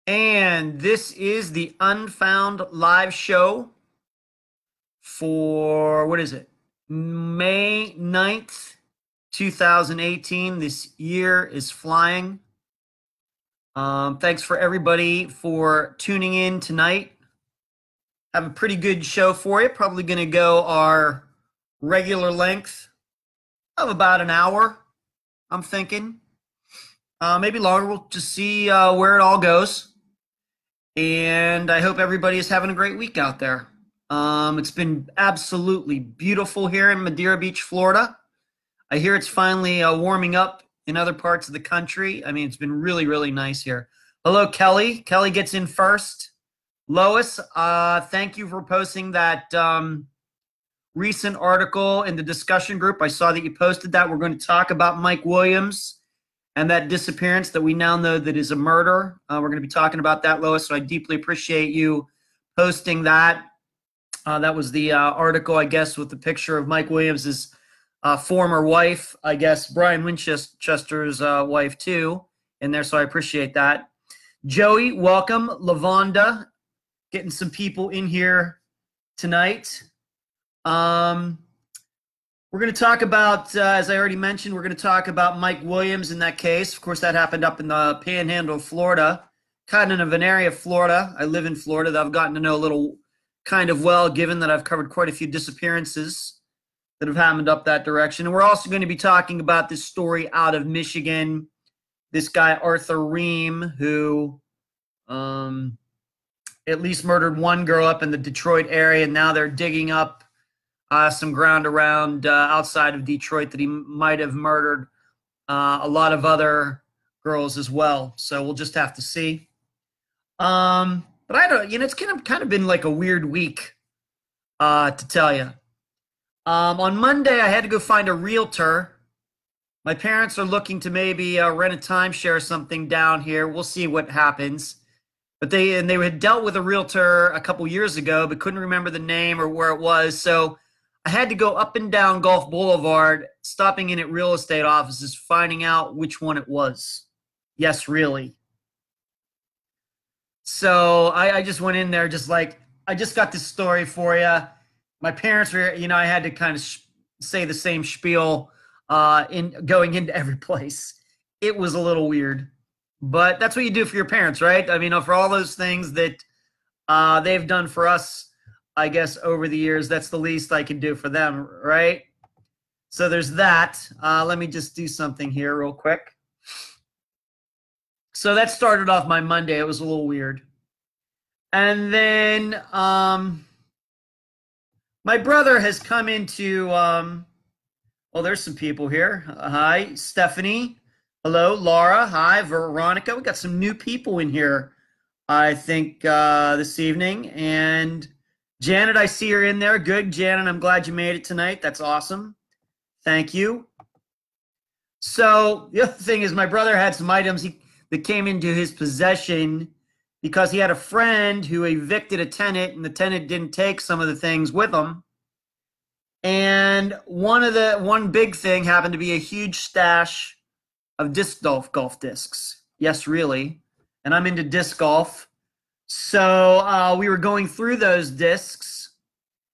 And this is the Unfound live show for, what is it? May 9th, 2018. This year is flying. Thanks for everybody for tuning in tonight. Have a pretty good show for you. Probably going to go our regular length of about an hour, I'm thinking. Maybe longer. We'll just see where it all goes. And I hope everybody is having a great week out there. It's been absolutely beautiful here in Madeira Beach, Florida. I hear it's finally warming up in other parts of the country. I mean, it's been really, really nice here. Hello, Kelly. Kelly gets in first. Lois, thank you for posting that recent article in the discussion group. I saw that you posted that. We're going to talk about Mike Williams and that disappearance that we now know that is a murder. We're going to be talking about that, Lois, so I deeply appreciate you posting that. That was the article, I guess, with the picture of Mike Williams' former wife, I guess, Brian Winchester's wife, too, in there, so I appreciate that. Joey, welcome. Lavonda, getting some people in here tonight. We're going to talk about, as I already mentioned, we're going to talk about Mike Williams in that case. Of course, that happened up in the Panhandle of Florida, kind of an area of Florida. I live in Florida that I've gotten to know a little kind of well, given that I've covered quite a few disappearances that have happened up that direction. And we're also going to be talking about this story out of Michigan, this guy Arthur Reem, who at least murdered one girl up in the Detroit area, and now they're digging up some ground around outside of Detroit that he might have murdered a lot of other girls as well. So we'll just have to see. But I don't, it's kind of been like a weird week, to tell you. On Monday, I had to go find a realtor. My parents are looking to maybe rent a timeshare or something down here. We'll see what happens. But they had dealt with a realtor a couple years ago, but couldn't remember the name or where it was. So I had to go up and down Gulf Boulevard, stopping in at real estate offices, finding out which one it was. Yes, really. So I just went in there just like, I just got this story for you. My parents were, I had to kind of say the same spiel in going into every place. It was a little weird, but that's what you do for your parents, right? I mean, for all those things that they've done for us, I guess, over the years, that's the least I can do for them, right? So there's that. Let me just do something here real quick. So that started off my Monday. It was a little weird. And then my brother has come into, well, there's some people here. Hi, Stephanie. Hello, Laura. Hi, Veronica. We got some new people in here, I think, this evening. And Janet, I see her in there. Good, Janet. I'm glad you made it tonight. That's awesome. Thank you. So the other thing is my brother had some items that came into his possession because he had a friend who evicted a tenant, and the tenant didn't take some of the things with him. And one big thing happened to be a huge stash of disc golf discs. Yes, really. And I'm into disc golf. So we were going through those discs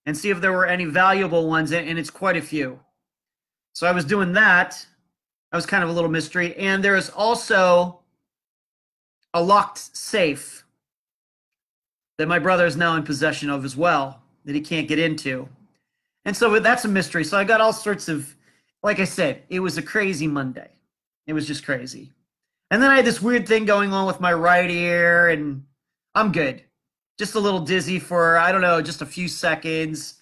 and see if there were any valuable ones, and it's quite a few. So I was doing that. That was kind of a little mystery. And there is also a locked safe that my brother is now in possession of as well, that he can't get into. And so that's a mystery. So I got all sorts of, like I said, it was a crazy Monday. It was just crazy. And then I had this weird thing going on with my right ear, and I'm good. Just a little dizzy for, I don't know, just a few seconds.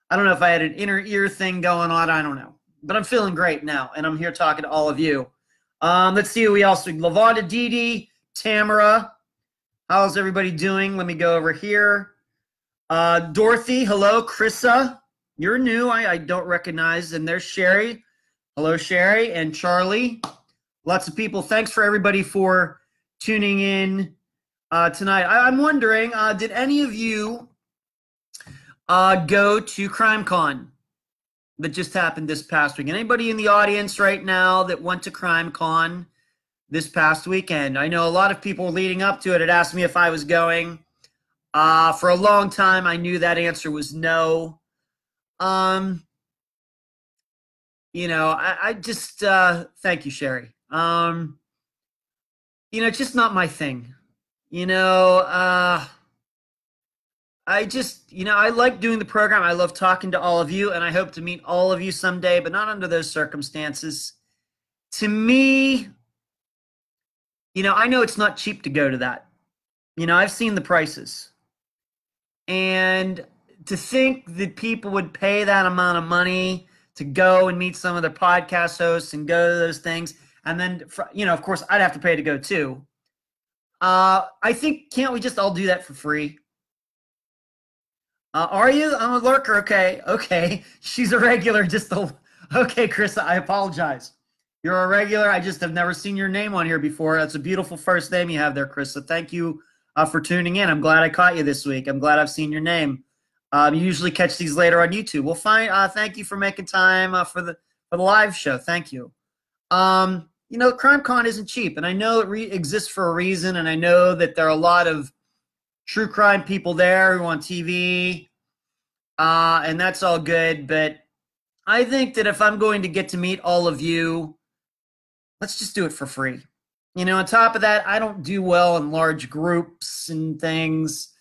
I don't know if I had an inner ear thing going on. I don't know. But I'm feeling great now, and I'm here talking to all of you. Let's see who we also, Lavonda, Dee, Tamara. How's everybody doing? Let me go over here. Dorothy, hello. Krissa, you're new. I don't recognize. And there's Sherry. Hello, Sherry. And Charlie. Lots of people. Thanks for everybody for tuning in tonight. I'm wondering, did any of you go to CrimeCon that just happened this past week? Anybody in the audience right now that went to CrimeCon? this past weekend. I know a lot of people leading up to it had asked me if I was going. For a long time, I knew that answer was no. I just thank you, Sherry. It's just not my thing. I like doing the program. I love talking to all of you, and I hope to meet all of you someday, but not under those circumstances. To me, I know it's not cheap to go to that. I've seen the prices. And to think that people would pay that amount of money to go and meet some of their podcast hosts and go to those things, and then, of course, I'd have to pay to go too. I think, can't we just all do that for free? Are you? I'm a lurker. Okay. She's a regular. Okay, Krista, I apologize. You're a regular. I just have never seen your name on here before. That's a beautiful first name you have there, Krista. Thank you for tuning in. I'm glad I caught you this week. I'm glad I've seen your name. You usually catch these later on YouTube. Well, fine. Thank you for making time for the live show. Thank you. CrimeCon isn't cheap, and I know it exists for a reason, and I know that there are a lot of true crime people there who are on TV, and that's all good. But I think that if I'm going to get to meet all of you, let's just do it for free. On top of that, I don't do well in large groups and things.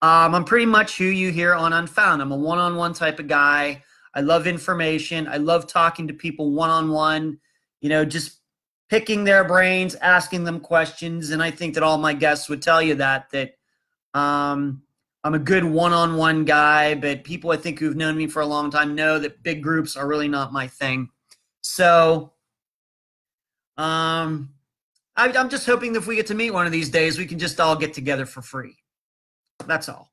I'm pretty much who you hear on Unfound. I'm a one-on-one type of guy. I love information. I love talking to people one-on-one, just picking their brains, asking them questions. And I think that all my guests would tell you that I'm a good one-on-one guy, but people I think who've known me for a long time know that big groups are really not my thing. So I'm just hoping that if we get to meet one of these days, we can just all get together for free. That's all.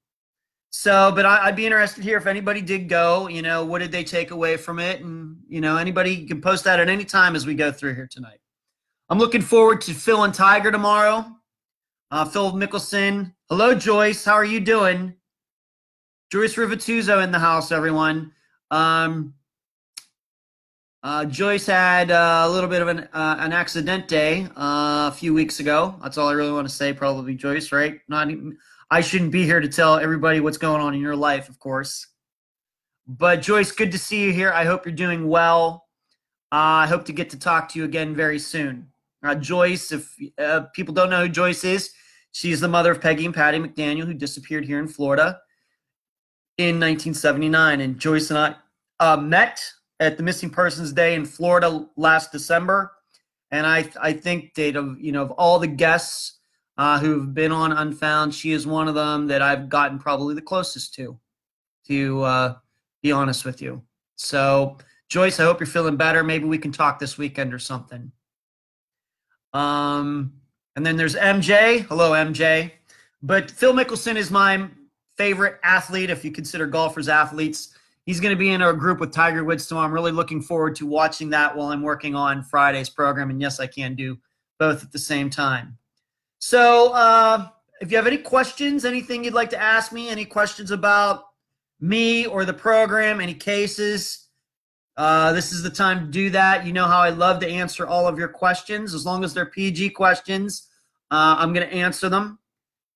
So, but I'd be interested here if anybody did go, what did they take away from it? And, anybody can post that at any time as we go through here tonight. I'm looking forward to Phil and Tiger tomorrow. Phil Mickelson. Hello, Joyce. How are you doing? Joyce Rivatuzo in the house, everyone. Joyce had a little bit of an accidente a few weeks ago. That's all I really want to say, probably, Joyce, right? I shouldn't be here to tell everybody what's going on in your life, of course. But, Joyce, good to see you here. I hope you're doing well. I hope to get to talk to you again very soon. Joyce, if people don't know who Joyce is, she's the mother of Peggy and Patty McDaniel, who disappeared here in Florida in 1979. And Joyce and I met at the Missing Persons Day in Florida last December. And I think that, of all the guests who've been on Unfound, she is one of them that I've gotten probably the closest to be honest with you. So, Joyce, I hope you're feeling better. Maybe we can talk this weekend or something. And then there's MJ. Hello, MJ. But Phil Mickelson is my favorite athlete, if you consider golfers athletes. He's going to be in a group with Tiger Woods tomorrow. I'm really looking forward to watching that while I'm working on Friday's program. And yes, I can do both at the same time. So if you have any questions, anything you'd like to ask me, any questions about me or the program, any cases, this is the time to do that. You know how I love to answer all of your questions. As long as they're PG questions, I'm going to answer them.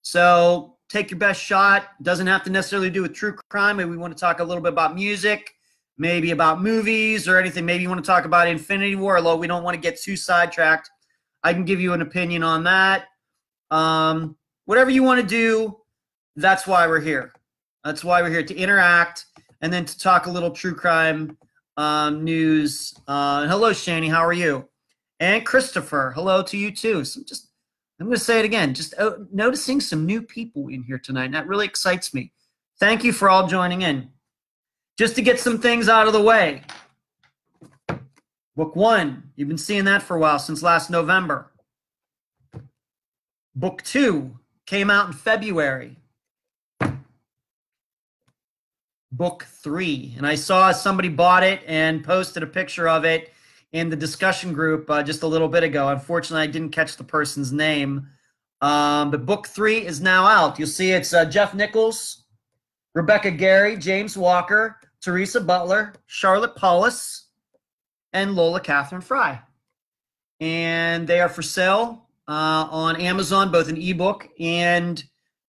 So take your best shot. Doesn't have to necessarily do with true crime. Maybe we want to talk a little bit about music, maybe about movies or anything. Maybe you want to talk about Infinity War, although we don't want to get too sidetracked. I can give you an opinion on that. Whatever you want to do, that's why we're here. That's why we're here, to interact and then to talk a little true crime news. Hello, Shani. How are you? And Christopher, hello to you too. So I'm going to say it again. Just noticing some new people in here tonight. And that really excites me. Thank you for all joining in. Just to get some things out of the way. Book 1. You've been seeing that for a while, since last November. Book 2 came out in February. Book 3. And I saw somebody bought it and posted a picture of it in the discussion group just a little bit ago. Unfortunately, I didn't catch the person's name. But book 3 is now out. You'll see it's Jeff Nichols, Rebecca Gary, James Walker, Teresa Butler, Charlotte Paulus, and Lola Catherine Fry. and they are for sale on Amazon, both in ebook and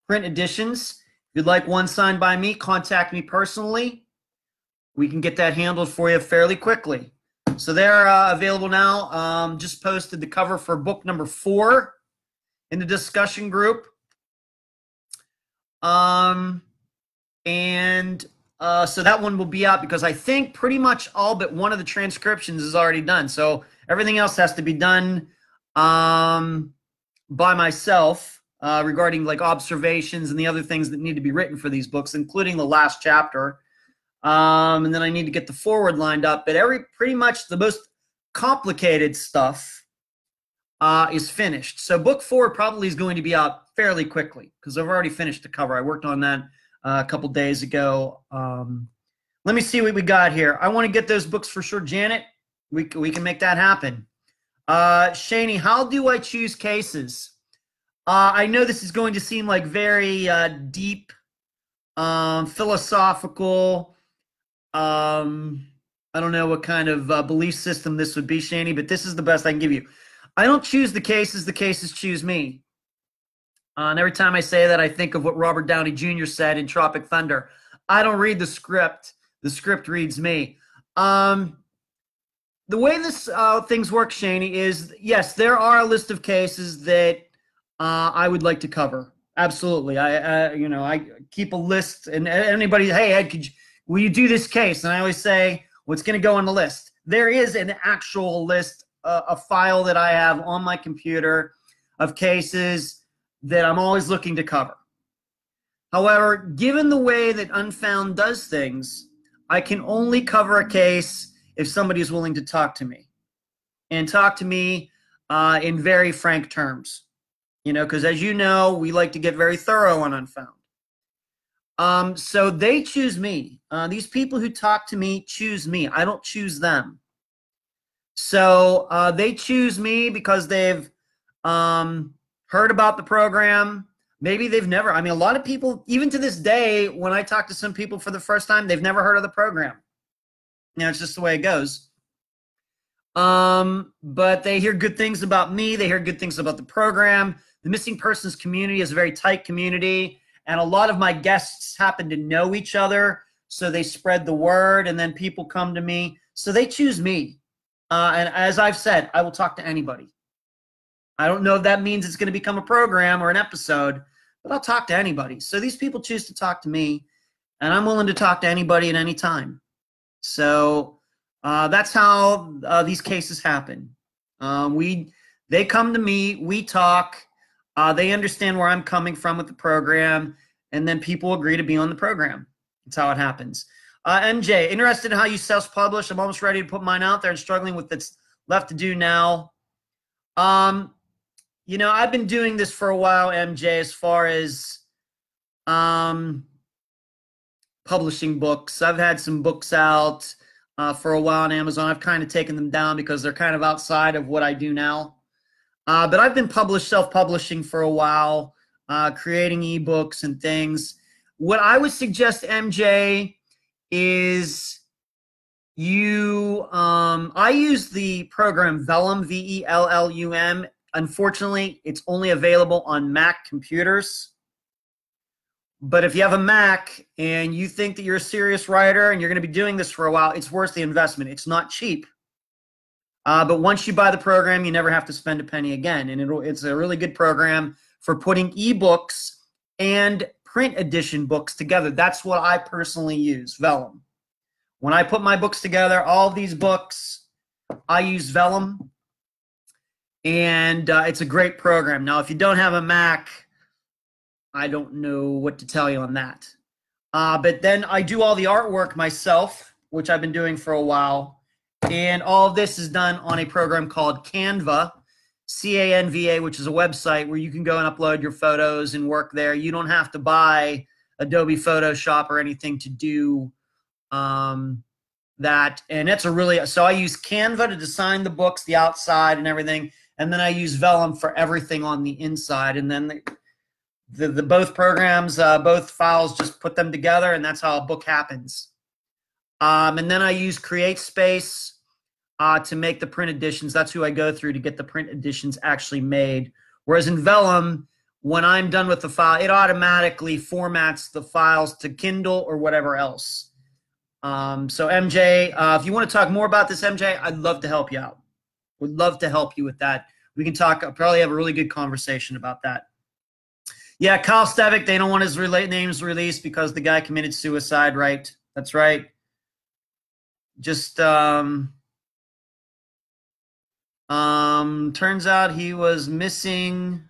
print editions. If you'd like one signed by me, contact me personally. We can get that handled for you fairly quickly. So they're available now. Just posted the cover for book number 4 in the discussion group. So that one will be out because I think pretty much all but one of the transcriptions is already done. So everything else has to be done by myself regarding like observations and the other things that need to be written for these books, including the last chapter. And then I need to get the forward lined up. But pretty much the most complicated stuff is finished. So book 4 probably is going to be out fairly quickly because I've already finished the cover. I worked on that a couple days ago. Let me see what we got here. I want to get those books for sure, Janet. We can make that happen. Shani, how do I choose cases? I know this is going to seem like very deep, philosophical. I don't know what kind of belief system this would be, Shani, but this is the best I can give you. I don't choose the cases choose me. And every time I say that, I think of what Robert Downey Jr. said in Tropic Thunder. I don't read the script reads me. The way this things work, Shani, is yes, there are a list of cases that I would like to cover. Absolutely. I keep a list, and anybody, hey, Ed, will you do this case? And I always say, what's going to go on the list? There is an actual list, a file that I have on my computer of cases that I'm always looking to cover. However, given the way that Unfound does things, I can only cover a case if somebody is willing to talk to me, and talk to me in very frank terms. Because as you know, we like to get very thorough on Unfound. So they choose me. These people who talk to me choose me. I don't choose them. So they choose me because they've heard about the program. Maybe they've never. I mean, a lot of people, even to this day, when I talk to some people for the first time, they've never heard of the program. It's just the way it goes. But they hear good things about me. They hear good things about the program. The missing persons community is a very tight community. And a lot of my guests happen to know each other, so they spread the word, and then people come to me. So they choose me. And as I've said, I will talk to anybody. I don't know if that means it's going to become a program or an episode, but I'll talk to anybody. So these people choose to talk to me, and I'm willing to talk to anybody at any time. So that's how these cases happen. They come to me, we talk. They understand where I'm coming from with the program, and then people agree to be on the program. That's how it happens. MJ, interested in how you self-publish. I'm almost ready to put mine out there and struggling with what's left to do now. I've been doing this for a while, MJ, as far as publishing books. I've had some books out for a while on Amazon. I've kind of taken them down because they're kind of outside of what I do now. But I've been self-publishing for a while, creating ebooks and things. What I would suggest, MJ, is I use the program Vellum, Vellum. Unfortunately, it's only available on Mac computers. But if you have a Mac and you think that you're a serious writer and you're going to be doing this for a while, it's worth the investment. It's not cheap. But once you buy the program, you never have to spend a penny again. And it's a really good program for putting ebooks and print edition books together. That's what I personally use, Vellum. When I put my books together, all of these books, I use Vellum. And it's a great program. Now, if you don't have a Mac, I don't know what to tell you on that. But then I do all the artwork myself, which I've been doing for a while. And all of this is done on a program called Canva, Canva, which is a website where you can go and upload your photos and work there. You don't have to buy Adobe Photoshop or anything to do that. And it's so I use Canva to design the books, the outside and everything. And then I use Vellum for everything on the inside. And then the both programs, both files, just put them together, and that's how a book happens. And then I use CreateSpace to make the print editions. That's who I go through to get the print editions actually made. Whereas in Vellum, when I'm done with the file, it automatically formats the files to Kindle or whatever else. So MJ, if you want to talk more about this, MJ, I'd love to help you out. Would love to help you with that. We can talk, probably have a really good conversation about that. Yeah, Kyle Stevick, they don't want his names released because the guy committed suicide, right? That's right. Just turns out he was missing.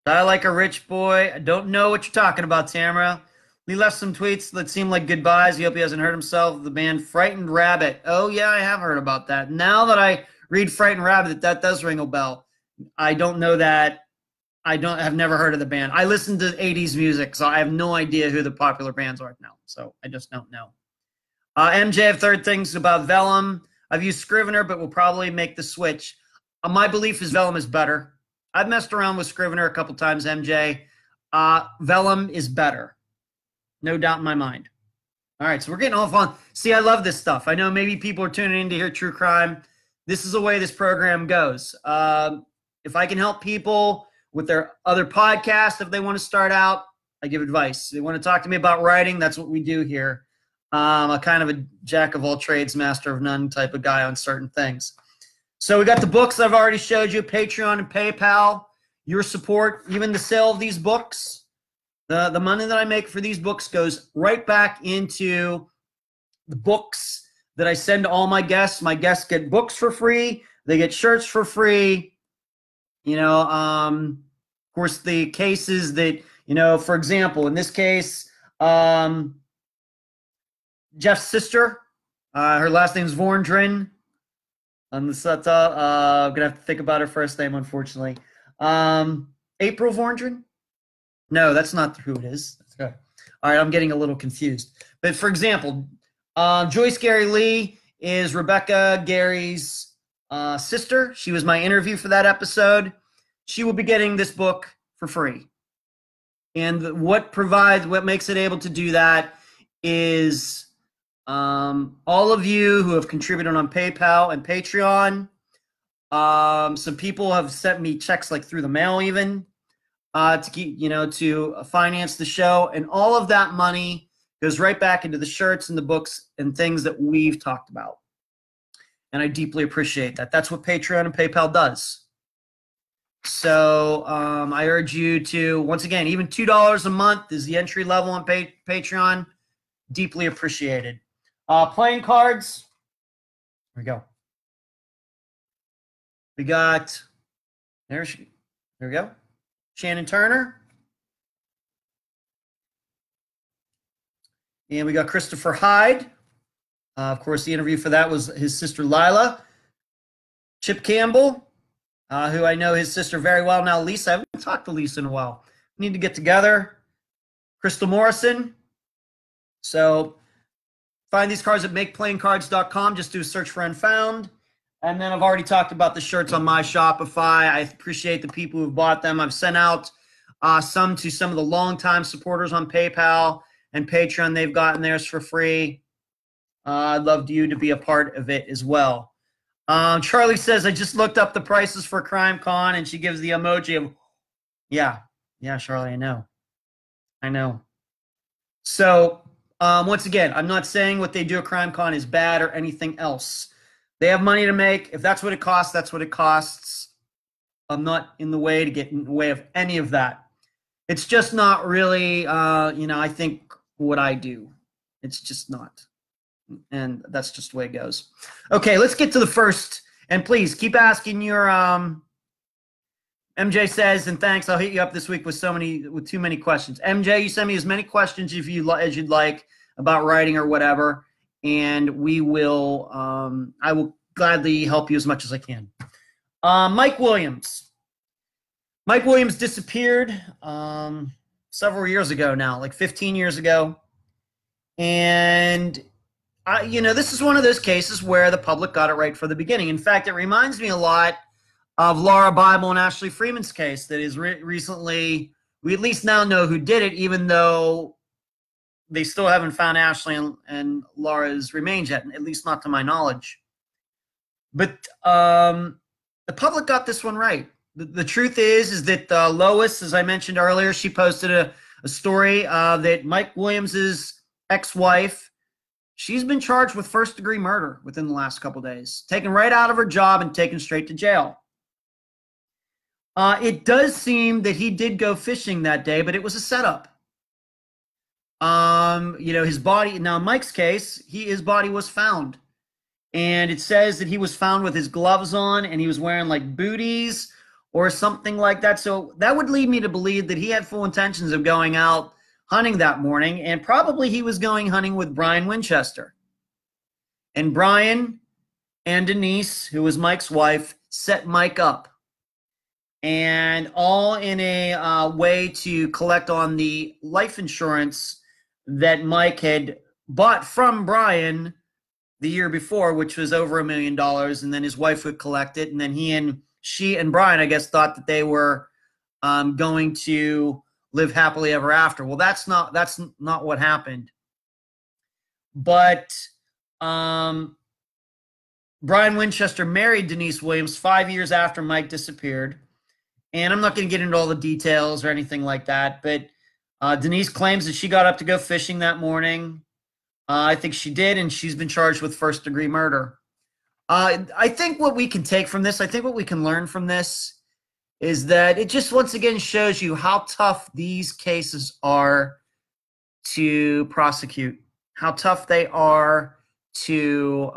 Die like a rich boy. I don't know what you're talking about, Tamara. He left some tweets that seemed like goodbyes. He hope he hasn't hurt himself. The band Frightened Rabbit. Oh, yeah, I have heard about that. Now that I read Frightened Rabbit, that does ring a bell. I don't know that. Have never heard of the band. I listen to 80s music, so I have no idea who the popular bands are now. So I just don't know. MJ, I have third things about Vellum. I've used Scrivener, but will probably make the switch. My belief is Vellum is better. I've messed around with Scrivener a couple times, MJ. Vellum is better. No doubt in my mind. All right, so we're getting off on. See, I love this stuff. I know maybe people are tuning in to hear true crime. This is the way this program goes. If I can help people with their other podcasts, if they want to start out, I give advice. They want to talk to me about writing, that's what we do here. I'm a kind of a jack of all trades, master of none type of guy on certain things. So we got the books I've already showed you, Patreon and PayPal. Your support, even the sale of these books, the money that I make for these books goes right back into the books that I send to all my guests. My guests get books for free. They get shirts for free. You know, of course, the cases that, you know, for example, in this case, Jeff's sister, her last name is Vorndren. I'm going to have to think about her first name, unfortunately. April Vorndren? No, that's not who it is. That's good. All right, I'm getting a little confused. But for example, Joyce Gary Lee is Rebecca Gary's sister. She was my interview for that episode. She will be getting this book for free. And what makes it able to do that is all of you who have contributed on PayPal and Patreon. Some people have sent me checks like through the mail even to keep, to finance the show. And all of that money goes right back into the shirts and the books and things that we've talked about. And I deeply appreciate that. That's what Patreon and PayPal does. So I urge you to, once again, even $2 a month is the entry level on Patreon. Deeply appreciated. Playing cards. Here we go. We got, there we go. Shannon Turner. And we got Christopher Hyde. Of course, the interview for that was his sister Lila. Chip Campbell, who I know his sister very well now, Lisa. I haven't talked to Lisa in a while. We need to get together. Crystal Morrison. So find these cards at makeplayingcards.com. Just do a search for Unfound. And then I've already talked about the shirts on my Shopify. I appreciate the people who bought them. I've sent out some to some of the longtime supporters on PayPal and Patreon. They've gotten theirs for free. I'd love you to be a part of it as well. Charlie says, I just looked up the prices for Crime Con, and she gives the emoji of, yeah, Charlie, I know. So, once again, I'm not saying what they do at Crime Con is bad or anything else. They have money to make. If that's what it costs, that's what it costs. I'm not in the way to get in the way of any of that. It's just not really, I think what I do. It's just not. And that's just the way it goes. Okay, let's get to the first. And please keep asking your MJ says, and thanks, I'll hit you up this week with too many questions. MJ, you send me as many questions as you'd like about writing or whatever, and we will I will gladly help you as much as I can. Mike Williams. Mike Williams disappeared several years ago now, like 15 years ago. And this is one of those cases where the public got it right from the beginning. In fact, it reminds me a lot of Laura Bible and Ashley Freeman's case that is recently, we at least now know who did it, even though they still haven't found Ashley and Laura's remains yet, at least not to my knowledge. But the public got this one right. The truth is that Lois, as I mentioned earlier, she posted a story that Mike Williams's ex-wife, she's been charged with first-degree murder within the last couple days, taken right out of her job and taken straight to jail. It does seem that he did go fishing that day, but it was a setup. His body, now in Mike's case, his body was found. And it says that he was found with his gloves on and he was wearing like booties or something like that. So that would lead me to believe that he had full intentions of going out hunting that morning, and probably he was going hunting with Brian Winchester. And Brian and Denise, who was Mike's wife, set Mike up. And all in a way to collect on the life insurance that Mike had bought from Brian the year before, which was over $1 million, and then his wife would collect it, and then she and Brian, I guess, thought that they were going to live happily ever after. Well, that's not what happened. But Brian Winchester married Denise Williams 5 years after Mike disappeared, and I'm not going to get into all the details or anything like that, but Denise claims that she got up to go fishing that morning. I think she did, and she's been charged with first-degree murder. I think what we can take from this, I think what we can learn from this is that it just once again shows you how tough these cases are to prosecute, how tough they are to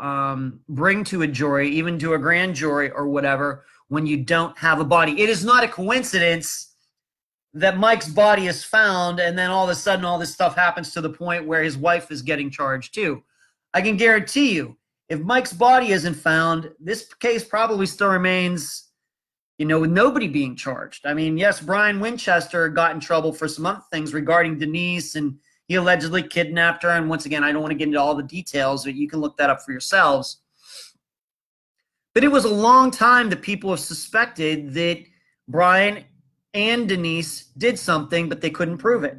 bring to a jury, even to a grand jury or whatever, when you don't have a body. It is not a coincidence that Mike's body is found and then all of a sudden all this stuff happens to the point where his wife is getting charged too. I can guarantee you, if Mike's body isn't found, this case probably still remains, with nobody being charged. I mean, yes, Brian Winchester got in trouble for some other things regarding Denise, and he allegedly kidnapped her. And once again, I don't want to get into all the details, but you can look that up for yourselves. But it was a long time that people have suspected that Brian and Denise did something, but they couldn't prove it.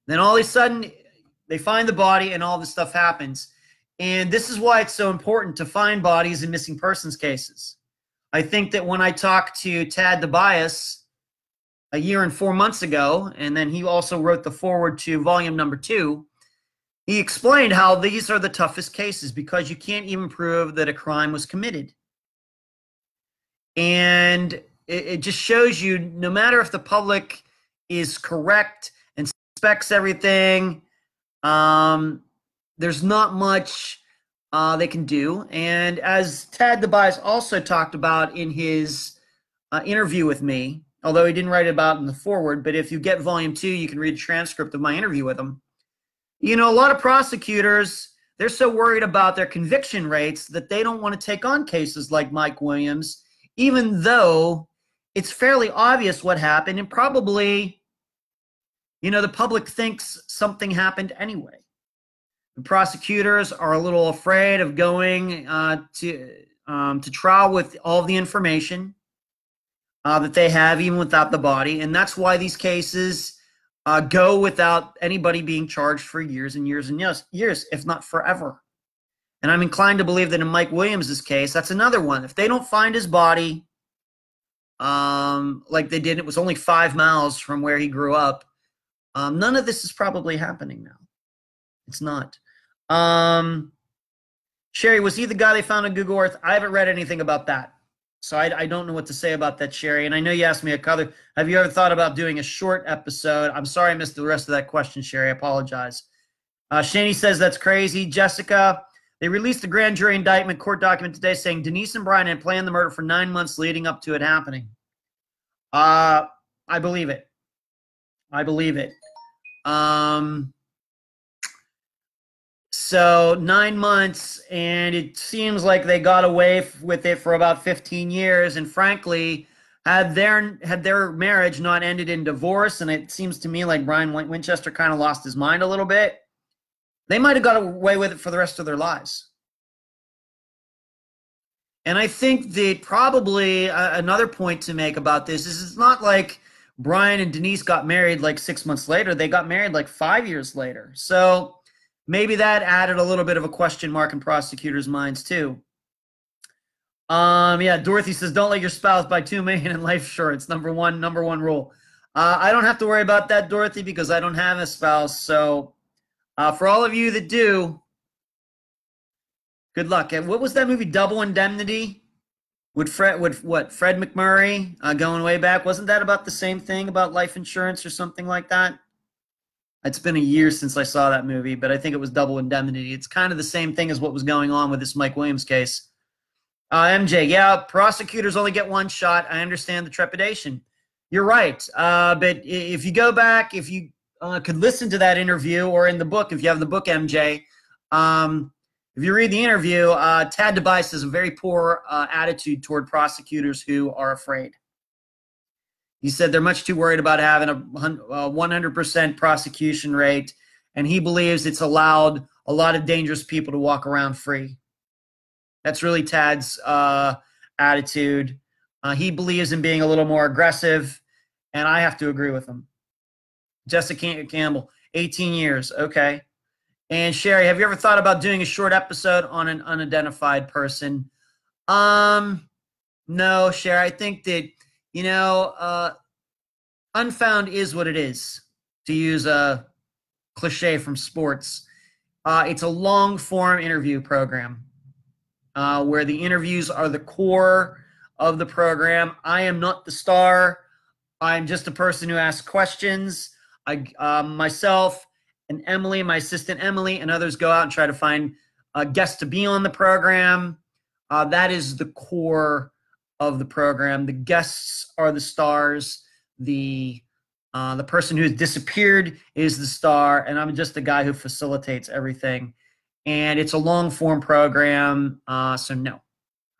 Then all of a sudden, they find the body and all this stuff happens. And this is why it's so important to find bodies in missing persons cases. I think that when I talked to Tad DeBias a year and 4 months ago, and then he also wrote the foreword to volume number 2, he explained how these are the toughest cases because you can't even prove that a crime was committed. And it just shows you, no matter if the public is correct and suspects everything, there's not much they can do. And as Tad DeBias also talked about in his interview with me, although he didn't write it about in the foreword, but if you get volume 2, you can read a transcript of my interview with him. A lot of prosecutors, they're so worried about their conviction rates that they don't want to take on cases like Mike Williams, even though it's fairly obvious what happened, and probably, the public thinks something happened anyway. The prosecutors are a little afraid of going to trial with all of the information that they have, even without the body, and that's why these cases go without anybody being charged for years and years and years, if not forever. And I'm inclined to believe that in Mike Williams's case, that's another one. If they don't find his body, like they did, it was only 5 miles from where he grew up, none of this is probably happening now. It's not. Sherry, was he the guy they found on Google Earth? I haven't read anything about that, so I don't know what to say about that, Sherry. And I know you asked me have you ever thought about doing a short episode? I'm sorry I missed the rest of that question, Sherry. I apologize. Shani says that's crazy. Jessica, they released a grand jury indictment court document today saying Denise and Brian had planned the murder for 9 months leading up to it happening. I believe it. I believe it. So 9 months, and it seems like they got away with it for about 15 years. And frankly, had their marriage not ended in divorce, and it seems to me like Brian Winchester kind of lost his mind a little bit, they might have got away with it for the rest of their lives. And I think that probably another point to make about this is it's not like Brian and Denise got married like 6 months later. They got married like 5 years later. So maybe that added a little bit of a question mark in prosecutors' minds too. Yeah, Dorothy says, don't let your spouse buy $2 million in life insurance. Number one rule. I don't have to worry about that, Dorothy, because I don't have a spouse. So for all of you that do, good luck. And what was that movie, Double Indemnity? With Fred McMurray going way back? Wasn't that about the same thing about life insurance or something like that? It's been a year since I saw that movie, but I think it was Double Indemnity. It's kind of the same thing as what was going on with this Mike Williams case. MJ, yeah, prosecutors only get one shot. I understand the trepidation. You're right. But if you go back, if you could listen to that interview, or in the book, if you have the book, MJ, if you read the interview, Tad DeBiase has a very poor attitude toward prosecutors who are afraid. He said they're much too worried about having a 100% prosecution rate, and he believes it's allowed a lot of dangerous people to walk around free. That's really Tad's attitude. He believes in being a little more aggressive, and I have to agree with him. Jessica Campbell, 18 years. Okay. And Sherry, have you ever thought about doing a short episode on an unidentified person? No, Sherry. I think that, Unfound is what it is, to use a cliche from sports. It's a long-form interview program where the interviews are the core of the program. I am not the star. I'm just a person who asks questions. Myself and Emily, my assistant Emily, and others go out and try to find guests to be on the program. That is the core of the program. The guests are the stars. The person who has disappeared is the star, and I'm just the guy who facilitates everything. And it's a long-form program, so no.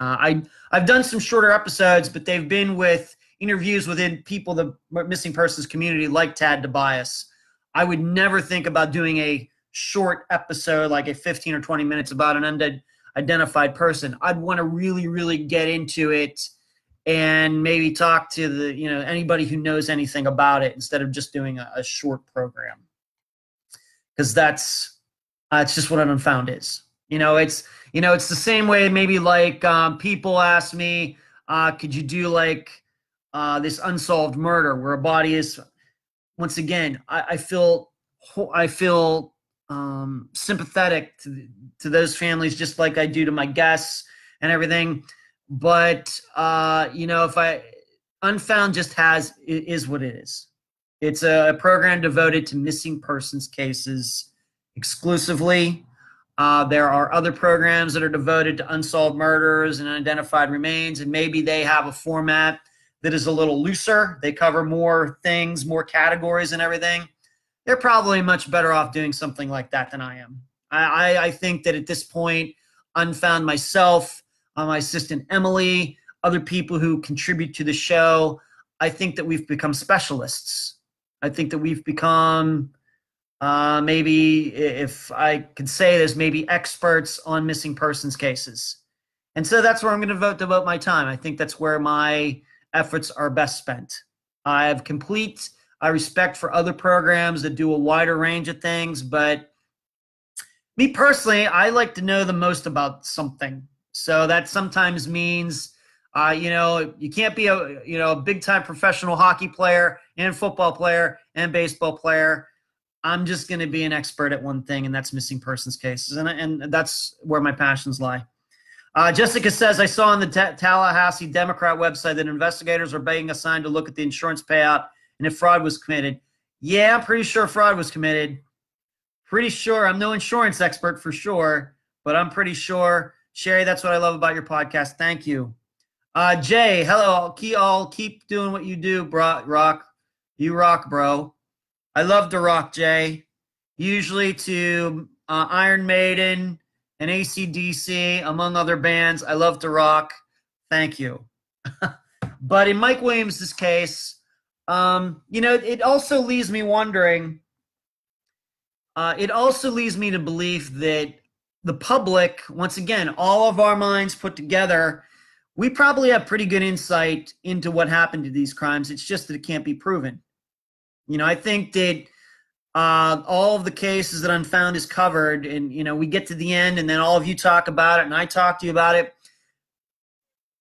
I've done some shorter episodes, but they've been with interviews within people, the missing persons community, like Tad DeBiase. I would never think about doing a short episode, like a 15 or 20 minutes, about an unidentified person. I'd want to really, really get into it and maybe talk to anybody who knows anything about it, instead of just doing a short program. Because it's just what an Unfound is. It's the same way, maybe like people ask me, could you do like this unsolved murder where a body is, once again, I feel sympathetic to those families, just like I do to my guests and everything. But if Unfound just is what it is. It's a program devoted to missing persons cases exclusively. There are other programs that are devoted to unsolved murders and unidentified remains, and maybe they have a format that is a little looser. They cover more things, more categories and everything. They're probably much better off doing something like that than I am. I think that at this point, Unfound, myself, my assistant Emily, other people who contribute to the show, I think that we've become specialists. I think that we've become, maybe, if I could say this, maybe experts on missing persons cases. And so that's where I'm going to devote my time. I think that's where my efforts are best spent. I have complete respect for other programs that do a wider range of things, but me personally, I like to know the most about something. So that sometimes means, you can't be a big-time professional hockey player and football player and baseball player. I'm just going to be an expert at one thing, and that's missing persons cases, and that's where my passions lie. Jessica says, I saw on the Tallahassee Democrat website that investigators are being assigned to look at the insurance payout and if fraud was committed. Yeah, I'm pretty sure fraud was committed. Pretty sure. I'm no insurance expert for sure, but I'm pretty sure. Sherry, that's what I love about your podcast. Thank you. Jay, hello. I'll keep doing what you do, bro. Rock. You rock, bro. I love to rock, Jay. Usually to Iron Maiden and AC/DC, among other bands. I love to rock. Thank you. But in Mike Williams' case, it also leaves me wondering. It also leads me to believe that the public, once again, all of our minds put together, we probably have pretty good insight into what happened to these crimes. It's just that it can't be proven. You know, I think that all of the cases that Unfound is covered, and, you know, we get to the end and then all of you talk about it and I talk to you about it.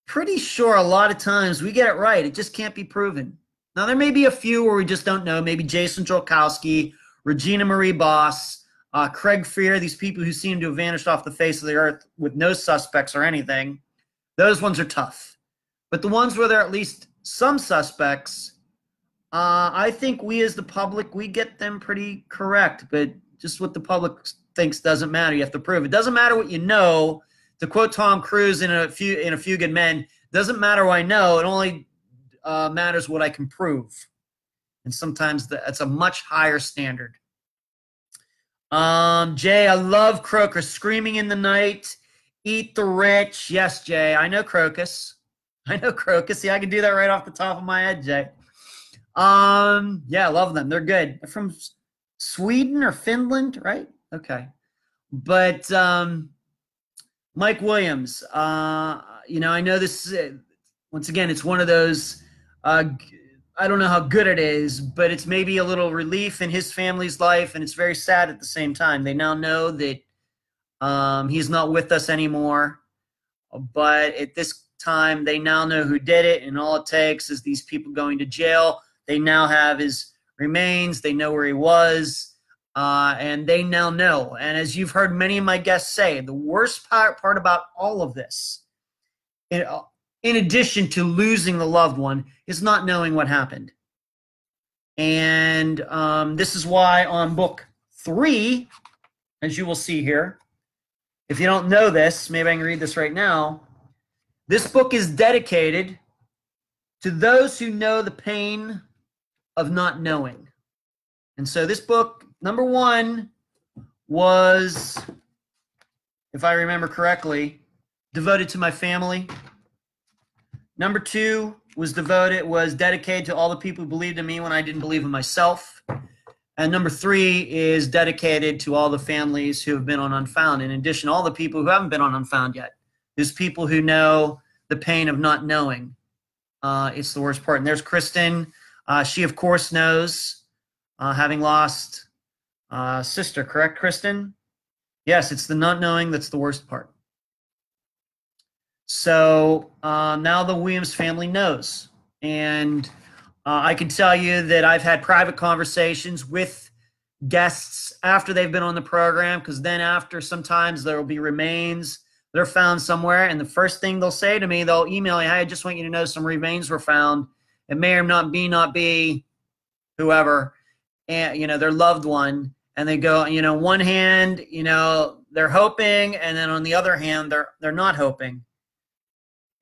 Pretty sure a lot of times we get it right. It just can't be proven. Now, there may be a few where we just don't know. Maybe Jason Jolkowski, Regina Marie Boss, Craig Fear, these people who seem to have vanished off the face of the earth with no suspects or anything. Those ones are tough. But the ones where there are at least some suspects, I think we as the public, we get them pretty correct. But just what the public thinks doesn't matter. You have to prove it. Doesn't matter what you know. To quote Tom Cruise in A Few Good Men, doesn't matter what I know. It only matters what I can prove. And sometimes that's a much higher standard. Jay, I love Crocus. Screaming in the Night, Eat the Rich. Yes, Jay, I know Crocus. I know Crocus. See, I can do that right off the top of my head, Jay. Yeah, I love them. They're good. They're from Sweden or Finland, right? Okay. But Mike Williams, you know, I know this, once again, it's one of those, I don't know how good it is, but it's maybe a little relief in his family's life, and it's very sad at the same time. They now know that he's not with us anymore, but at this time, they now know who did it, and all it takes is these people going to jail. They now have his remains. They know where he was, and they now know. And as you've heard many of my guests say, the worst part about all of this, in addition to losing the loved one, is not knowing what happened. And this is why on book 3, as you will see here, if you don't know this, maybe I can read this right now. This book is dedicated to those who know the pain of not knowing. And so this book, number 1, was, if I remember correctly, devoted to my family. Number 2 was dedicated to all the people who believed in me when I didn't believe in myself. And number 3 is dedicated to all the families who have been on Unfound. In addition, all the people who haven't been on Unfound yet. There's people who know the pain of not knowing. It's the worst part. And there's Kristen. She, of course, knows, having lost sister, correct, Kristen? Yes, it's the not knowing that's the worst part. So now the Williams family knows. And I can tell you that I've had private conversations with guests after they've been on the program, because then after sometimes there will be remains that are found somewhere. And the first thing they'll say to me, they'll email me, hey, I just want you to know some remains were found. It may or not be whoever, and, you know, their loved one. And they go, you know, one hand, you know, they're hoping. And then on the other hand, they're not hoping.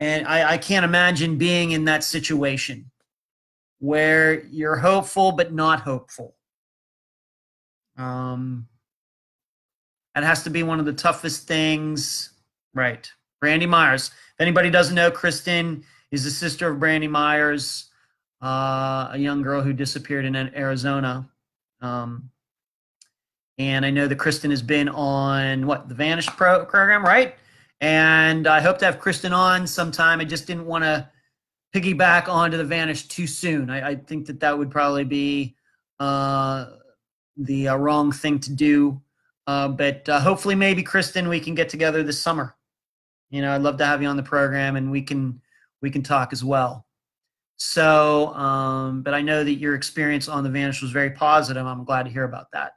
And I can't imagine being in that situation where you're hopeful but not hopeful. That has to be one of the toughest things. Right. Brandy Myers. If anybody doesn't know, Kristen is the sister of Brandy Myers, a young girl who disappeared in Arizona. And I know that Kristen has been on, the Vanished program, right? And I hope to have Kristen on sometime. I just didn't want to piggyback onto the Vanished too soon. I think that would probably be the wrong thing to do. But hopefully maybe, Kristen, we can get together this summer. You know, I'd love to have you on the program, and we can talk as well. So, but I know that your experience on the Vanished was very positive. I'm glad to hear about that.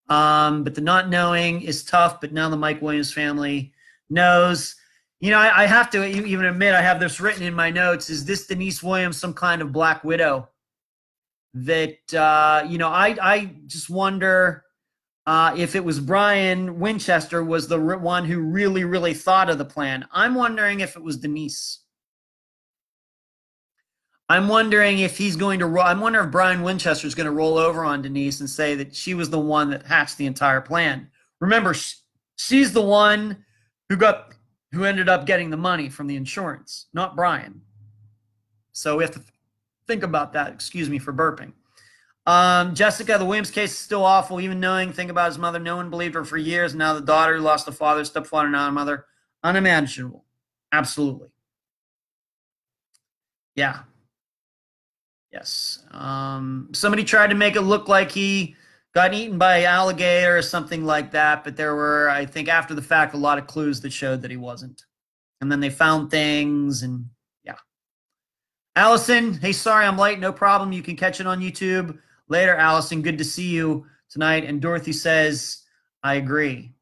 But the not knowing is tough, but now the Mike Williams family knows. You know, I have to even admit, I have this written in my notes, is this Denise Williams some kind of Black Widow? That, you know, I just wonder if it was Brian Winchester was the one who really, really thought of the plan. I'm wondering if it was Denise. I'm wondering if he's going to I wonder if Brian Winchester is going to roll over on Denise and say that she was the one that hatched the entire plan. Remember, she's the one who ended up getting the money from the insurance, not Brian. So we have to think about that. Excuse me for burping. Jessica, the Williams case is still awful. Even think about his mother. No one believed her for years. And now the daughter who lost a father, stepfather, now a mother. Unimaginable. Absolutely. Yeah. Yes. Somebody tried to make it look like he got eaten by an alligator or something like that, but there were, I think, after the fact, a lot of clues that showed that he wasn't. And then they found things, and yeah. Allison, hey, sorry I'm late. No problem. You can catch it on YouTube later. Allison, good to see you tonight. And Dorothy says, I agree.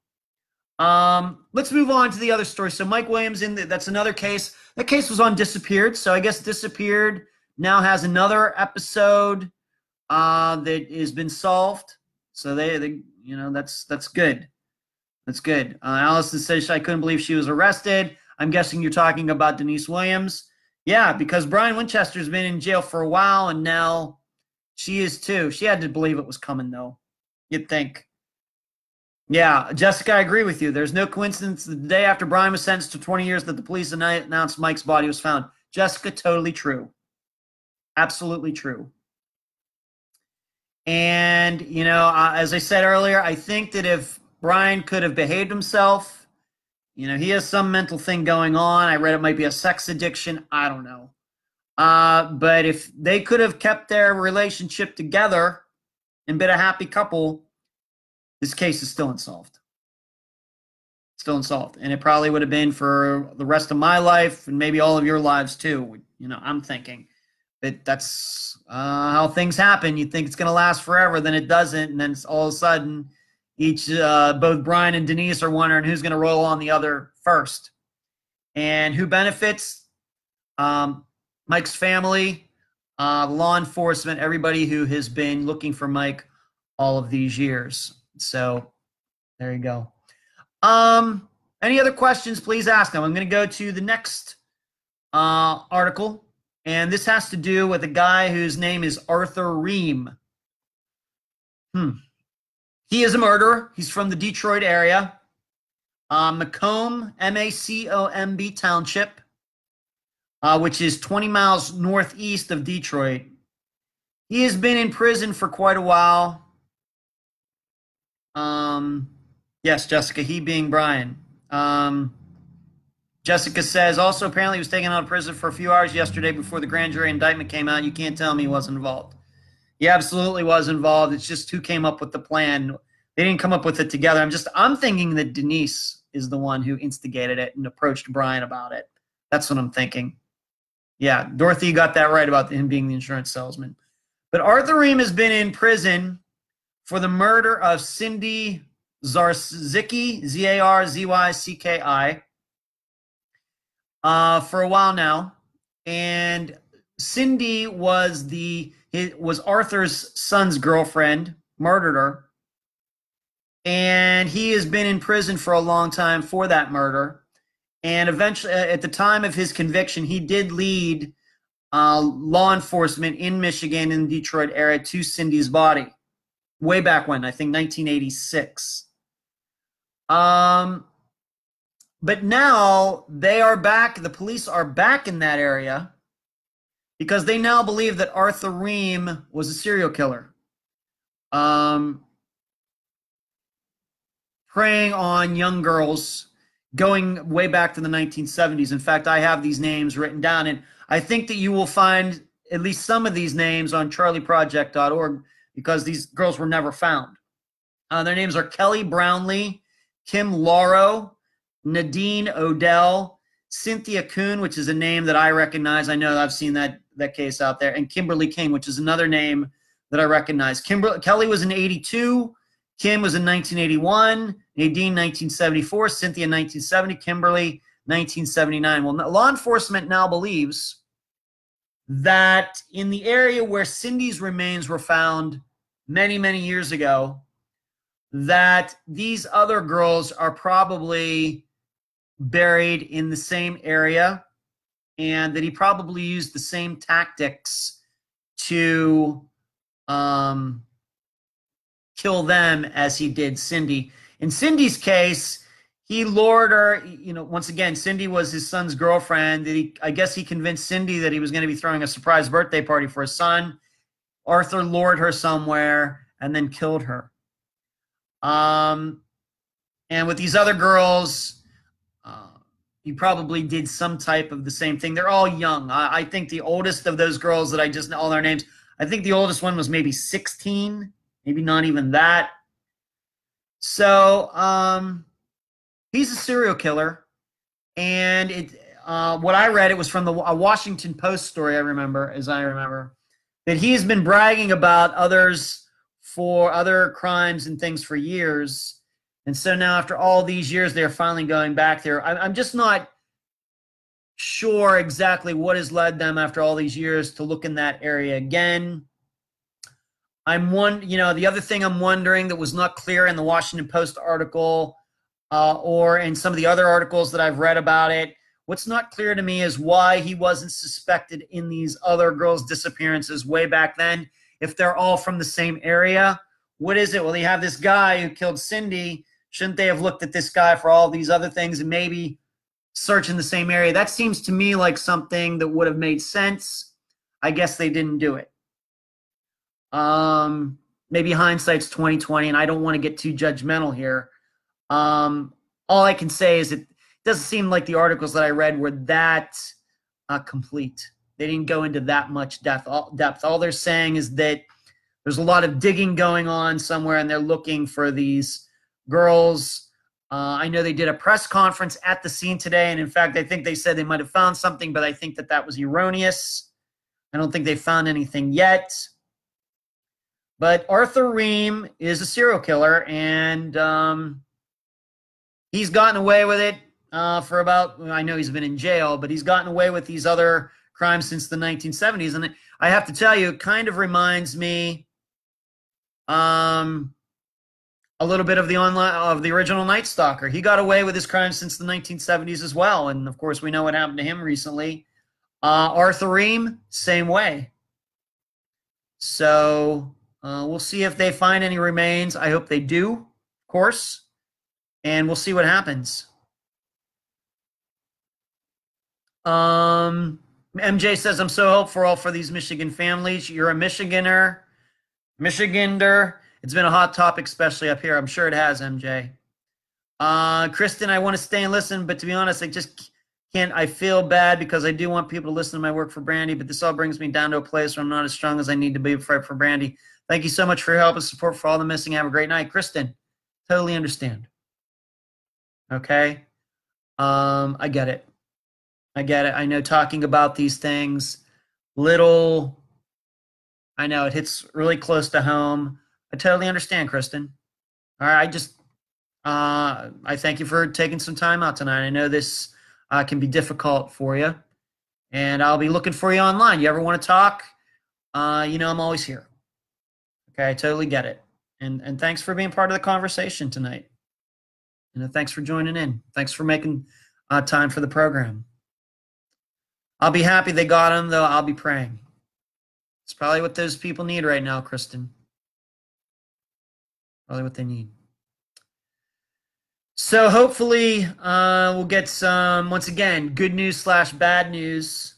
Let's move on to the other story. So Mike Williams, that's another case. That case was on Disappeared. So I guess Disappeared now has another episode that has been solved. So they that's good. That's good. Allison says I couldn't believe she was arrested. I'm guessing you're talking about Denise Williams. Yeah, because Brian Winchester's been in jail for a while, and now she is too. She had to believe it was coming, though. You'd think. Yeah, Jessica, I agree with you. There's no coincidence the day after Brian was sentenced to 20 years that the police announced Mike's body was found. Jessica, totally true. Absolutely true. And, as I said earlier, I think that if Brian could have behaved himself, he has some mental thing going on. I read it might be a sex addiction. I don't know. But if they could have kept their relationship together and been a happy couple, this case is still unsolved. Still unsolved. And it probably would have been for the rest of my life and maybe all of your lives too. I'm thinking. But that's how things happen. You think it's going to last forever, then it doesn't. And then all of a sudden, both Brian and Denise are wondering who's going to roll on the other first. And who benefits? Mike's family, law enforcement, everybody who has been looking for Mike all of these years. So there you go. Any other questions, please ask them. I'm going to go to the next article. And this has to do with a guy whose name is Arthur Reem. He is a murderer. He's from the Detroit area. Macomb, Macomb Township, which is 20 miles northeast of Detroit. He has been in prison for quite a while. Yes, Jessica, he being Brian. Jessica says, also apparently he was taken out of prison for a few hours yesterday before the grand jury indictment came out. You can't tell me he wasn't involved. He absolutely was involved. It's just who came up with the plan. They didn't come up with it together. I'm thinking that Denise is the one who instigated it and approached Brian about it. That's what I'm thinking. Yeah, Dorothy got that right about him being the insurance salesman. But Arthur Reem has been in prison for the murder of Cindy Zarzycki, Zarzycki, for a while now. And Cindy was Arthur's son's girlfriend, murdered her. And he has been in prison for a long time for that murder. And eventually, at the time of his conviction, he did lead law enforcement in Michigan and Detroit area to Cindy's body. Way back when, I think 1986. But now they are back, the police are back in that area because they now believe that Arthur Reem was a serial killer. Preying on young girls going way back to the 1970s. In fact, I have these names written down, and I think that you will find at least some of these names on charlieproject.org because these girls were never found. Their names are Kelly Brownlee, Kim Lauro, Nadine Odell, Cynthia Kuhn, which is a name that I recognize. I know I've seen that case out there, and Kimberly King, which is another name that I recognize. Kelly was in 82, Kim was in 1981, Nadine 1974, Cynthia 1970, Kimberly 1979. Well, law enforcement now believes that in the area where Cindy's remains were found many, many years ago, that these other girls are probably buried in the same area, and that he probably used the same tactics to kill them as he did Cindy. In Cindy's case, he lured her, once again, Cindy was his son's girlfriend. I guess he convinced Cindy that he was going to be throwing a surprise birthday party for his son. Arthur lured her somewhere and then killed her. And with these other girls, he probably did some type of the same thing. They're all young. I think the oldest of those girls that I just know all their names, I think the oldest one was maybe 16, maybe not even that. So he's a serial killer. And what I read, it was from a Washington Post story, I remember, that he's been bragging about others for other crimes and things for years. And so now, after all these years, they're finally going back there. I'm just not sure exactly what has led them after all these years to look in that area again. The other thing I'm wondering that was not clear in the Washington Post article or in some of the other articles that I've read about it, what's not clear to me is why he wasn't suspected in these other girls' disappearances way back then. If they're all from the same area, what is it? Well, they have this guy who killed Cindy. Shouldn't they have looked at this guy for all these other things and maybe search in the same area? That seems to me like something that would have made sense. I guess they didn't do it. Maybe hindsight's 2020, and I don't want to get too judgmental here. All I can say is it doesn't seem like the articles that I read were that complete. They didn't go into that much depth. All they're saying is that there's a lot of digging going on somewhere, and they're looking for these girls. I know they did a press conference at the scene today, and in fact, I think they said they might have found something, but I think that was erroneous. I don't think they found anything yet. But Arthur Reem is a serial killer, and he's gotten away with it for about, I know he's been in jail, but he's gotten away with these other crimes since the 1970s. And I have to tell you, it kind of reminds me a little bit of the original Night Stalker. He got away with his crimes since the 1970s as well. And of course, we know what happened to him recently. Arthur Reem, same way. So we'll see if they find any remains. I hope they do, of course. And we'll see what happens. MJ says, I'm so hopeful for these Michigan families. You're a Michigander. It's been a hot topic, especially up here. I'm sure it has, MJ. Kristen, I want to stay and listen, but to be honest, I just can't. I feel bad because I do want people to listen to my work for Brandy, but this all brings me down to a place where I'm not as strong as I need to be for Brandy. Thank you so much for your help and support for all the missing. Have a great night. Kristen, totally understand. Okay? I get it. I know talking about these things, I know it hits really close to home. I totally understand, Kristen. All right, I thank you for taking some time out tonight. I know this can be difficult for you, and I'll be looking for you online. You ever want to talk? I'm always here. Okay, I totally get it. And thanks for being part of the conversation tonight. Thanks for joining in. Thanks for making time for the program. I'll be happy they got him, though I'll be praying. It's probably what those people need right now, Kristen. Probably what they need. So hopefully we'll get some, once again, good news / bad news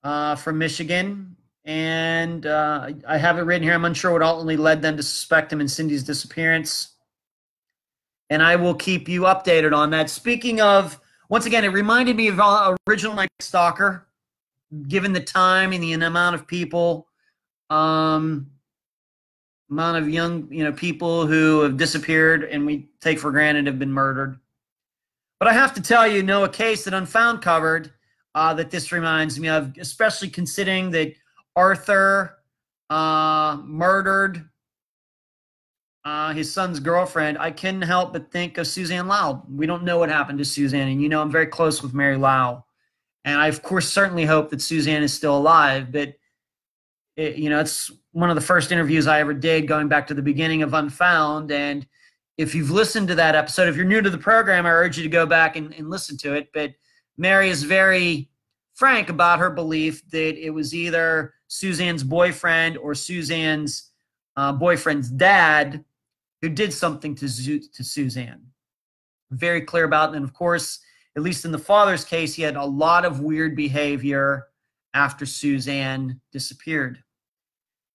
from Michigan. And I have it written here. I'm unsure what ultimately led them to suspect him in Cindy's disappearance. And I will keep you updated on that. Speaking of, once again, it reminded me of original Night Stalker, given the time and the amount of people, amount of young, people who have disappeared and we take for granted have been murdered. But I have to tell you, a case that Unfound covered that this reminds me of, especially considering that Arthur murdered his son's girlfriend. I couldn't help but think of Suzanne Lau. We don't know what happened to Suzanne, and I'm very close with Mary Lau. And I, of course, certainly hope that Suzanne is still alive, but it's one of the first interviews I ever did going back to the beginning of Unfound. And if you've listened to that episode, if you're new to the program, I urge you to go back and listen to it. But Mary is very frank about her belief that it was either Suzanne's boyfriend or Suzanne's boyfriend's dad who did something to Suzanne. Very clear about it. And of course, at least in the father's case, he had a lot of weird behavior after Suzanne disappeared.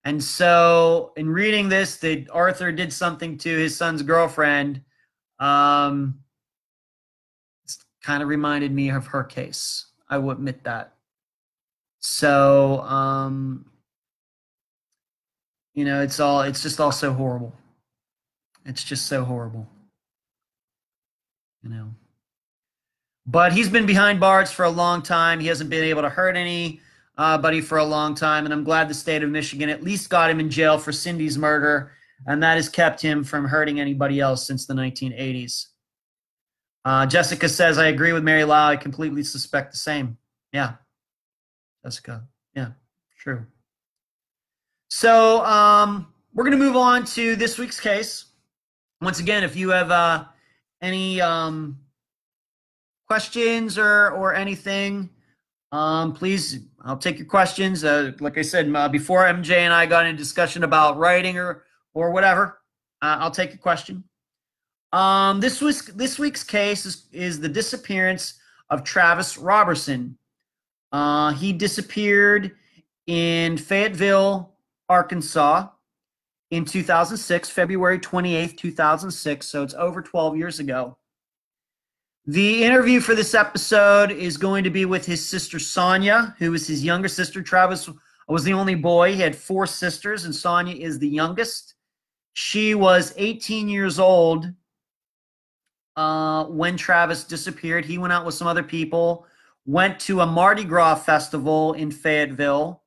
And so in reading this, that Arthur did something to his son's girlfriend, it's kind of reminded me of her case. I will admit that. So, you know, it's just all so horrible. It's just so horrible, you know. But he's been behind bars for a long time. He hasn't been able to hurt anybody for a long time. And I'm glad the state of Michigan at least got him in jail for Cindy's murder. And that has kept him from hurting anybody else since the 1980s. Jessica says, I agree with Mary Lau. I completely suspect the same. Yeah, Jessica. Yeah, true. So we're going to move on to this week's case. Once again, if you have any questions or anything, please, I'll take your questions. Like I said, before MJ and I got in a discussion about writing or whatever, I'll take a question. This week's case is the disappearance of Travis Roberson. He disappeared in Fayetteville, Arkansas in 2006, February 28th, 2006. So it's over 12 years ago. The interview for this episode is going to be with his sister Sonia, who is his younger sister. Travis was the only boy. He had 4 sisters, and Sonia is the youngest. She was 18 years old when Travis disappeared. He went out with some other people, went to a Mardi Gras festival in Fayetteville,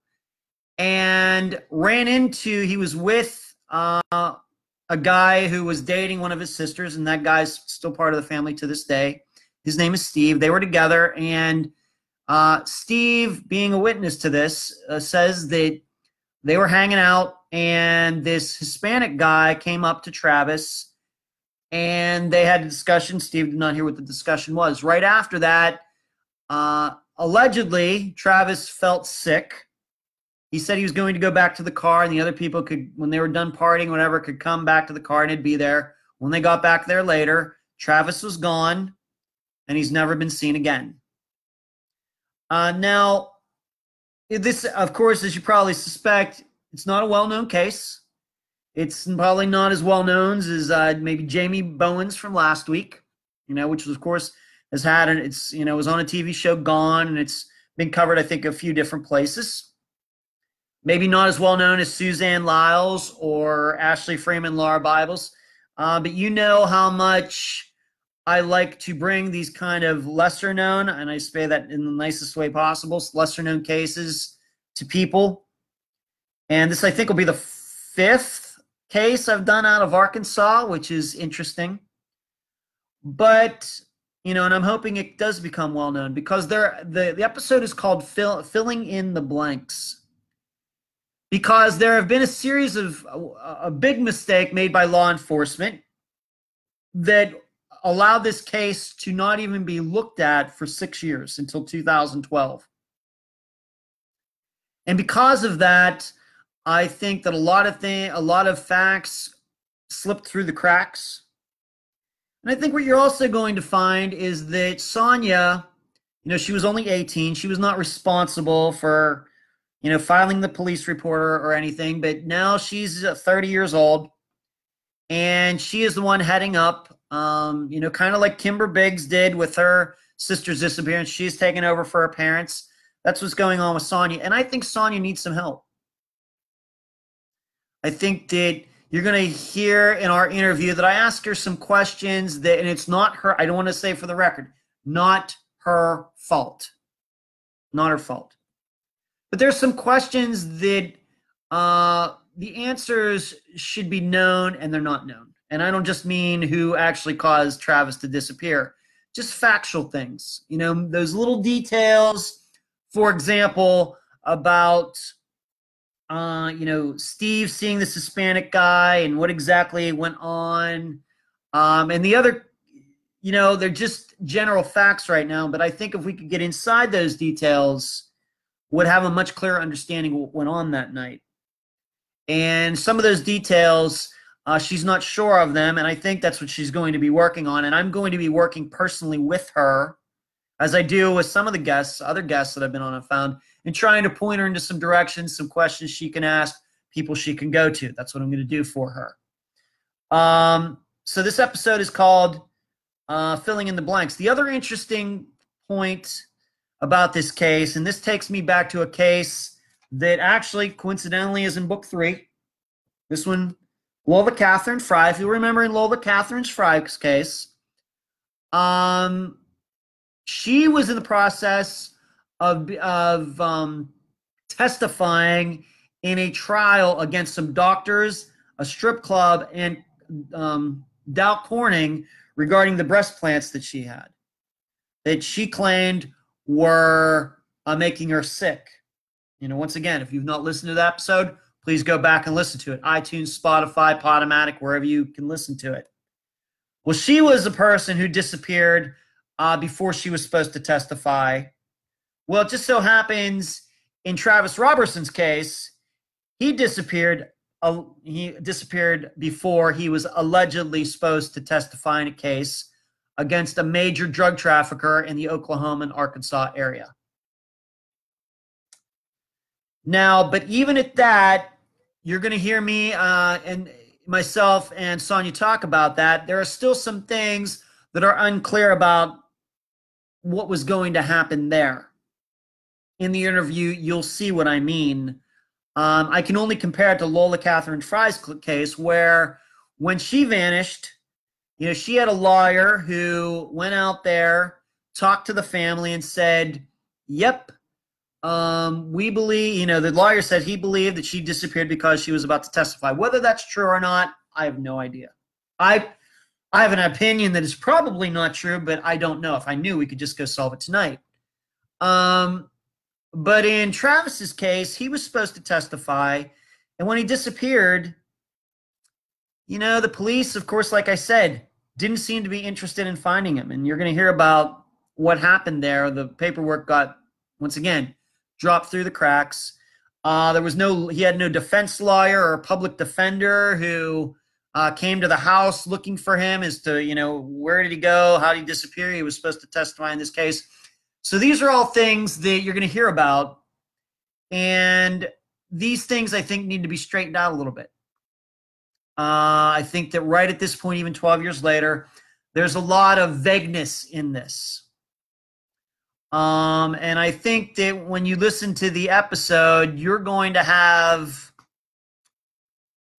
and he was with a guy who was dating one of his sisters, and that guy's still part of the family to this day. His name is Steve. They were together, and Steve, being a witness to this, says that they were hanging out, and this Hispanic guy came up to Travis, and they had a discussion. Steve did not hear what the discussion was. Right after that, allegedly, Travis felt sick. He said he was going to go back to the car, and the other people could, when they were done partying, whatever, could come back to the car and he'd be there. When they got back there later, Travis was gone, and he's never been seen again. Now, this, of course, as you probably suspect, it's not a well-known case. It's probably not as well-known as maybe Jamie Bowen's from last week, you know, which, of course, has had, it's, you know, was on a TV show, Gone, and it's been covered, I think, a few different places. Maybe not as well-known as Suzanne Lyles or Ashley Freeman, Laura Bibles, but you know how much I like to bring these kind of lesser-known, and I say that in the nicest way possible, lesser-known cases to people. And this, I think, will be the 5th case I've done out of Arkansas, which is interesting. But, you know, and I'm hoping it does become well-known, because the episode is called Filling in the Blanks. Because there have been a series of a big mistake made by law enforcement that allowed this case to not even be looked at for 6 years, until 2012. And because of that, I think that a lot of facts slipped through the cracks. And I think what you're also going to find is that Sonia, you know, she was only 18. She was not responsible for, you know, filing the police report or anything, but now she's 30 years old, and she is the one heading up, you know, kind of like Kimber Biggs did with her sister's disappearance. She's taken over for her parents. That's what's going on with Sonia, and I think Sonia needs some help. I think that you're going to hear in our interview that I asked her some questions that, and it's not her, I don't want to say for the record, not her fault. Not her fault. But there's some questions that the answers should be known, and they're not known. And I don't just mean who actually caused Travis to disappear, just factual things. You know, those little details, for example, about, you know, Steve seeing this Hispanic guy and what exactly went on. And the other, you know, they're just general facts right now. But I think if we could get inside those details, would have a much clearer understanding of what went on that night. And some of those details, she's not sure of them, and I think that's what she's going to be working on. And I'm going to be working personally with her, as I do with some of the guests, other guests that I've been on and found, and trying to point her into some directions, some questions she can ask, people she can go to. That's what I'm going to do for her. So this episode is called filling in the blanks. The other interesting point about this case, and this takes me back to a case that actually coincidentally is in book 3. This one, Lola Catherine Fry. If you remember in Lola Catherine Fry's case, she was in the process of testifying in a trial against some doctors, a strip club, and Dow Corning regarding the breast plants that she had, that she claimed were making her sick. You know, once again, if you've not listened to that episode, please go back and listen to it. iTunes, Spotify, Podomatic, wherever you can listen to it. Well, she was a person who disappeared before she was supposed to testify. Well, it just so happens in Travis Roberson's case, he disappeared before he was allegedly supposed to testify in a case against a major drug trafficker in the Oklahoma and Arkansas area. Now, but even at that, you're going to hear me and myself and Sonia talk about that. There are still some things that are unclear about what was going to happen there. In the interview, you'll see what I mean. I can only compare it to Lola Catherine Fry's case, where when she vanished, you know, she had a lawyer who went out there, talked to the family, and said, "Yep, we believe." You know, the lawyer said he believed that she disappeared because she was about to testify. Whether that's true or not, I have no idea. I have an opinion that is probably not true, but I don't know. If I knew, we could just go solve it tonight. But in Travis's case, he was supposed to testify, and when he disappeared, you know, the police, of course, like I said, didn't seem to be interested in finding him. And you're going to hear about what happened there. The paperwork got, once again, dropped through the cracks. He had no defense lawyer or public defender who came to the house looking for him as to, you know, where did he go? How did he disappear? He was supposed to testify in this case. So these are all things that you're going to hear about. And these things, I think, need to be straightened out a little bit. I think that right at this point, even 12 years later, there's a lot of vagueness in this. And I think that when you listen to the episode, you're going to have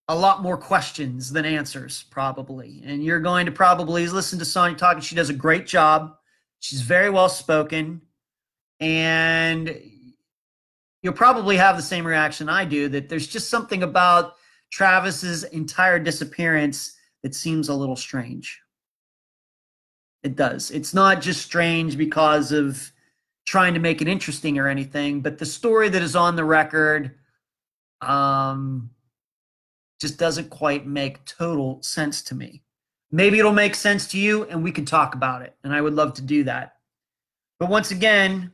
a lot more questions than answers, probably. And you're going to probably listen to Sonia talking. She does a great job. She's very well spoken. And you'll probably have the same reaction I do, that there's just something about Travis's entire disappearance that seems a little strange. It does. It's not just strange because of trying to make it interesting or anything, but the story that is on the record just doesn't quite make total sense to me. Maybe it'll make sense to you and we can talk about it, and I would love to do that. But once again,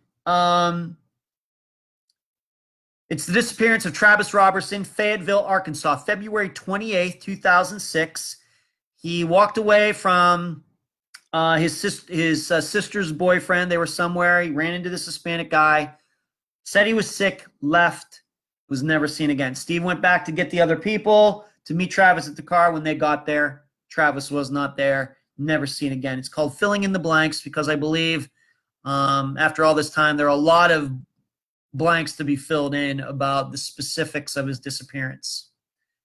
it's the disappearance of Travis Roberson, Fayetteville, Arkansas, February 28th, 2006. He walked away from his sister's boyfriend. They were somewhere. He ran into this Hispanic guy, said he was sick, left, was never seen again. Steve went back to get the other people to meet Travis at the car. When they got there, Travis was not there, never seen again. It's called filling in the blanks because I believe after all this time, there are a lot of blanks to be filled in about the specifics of his disappearance.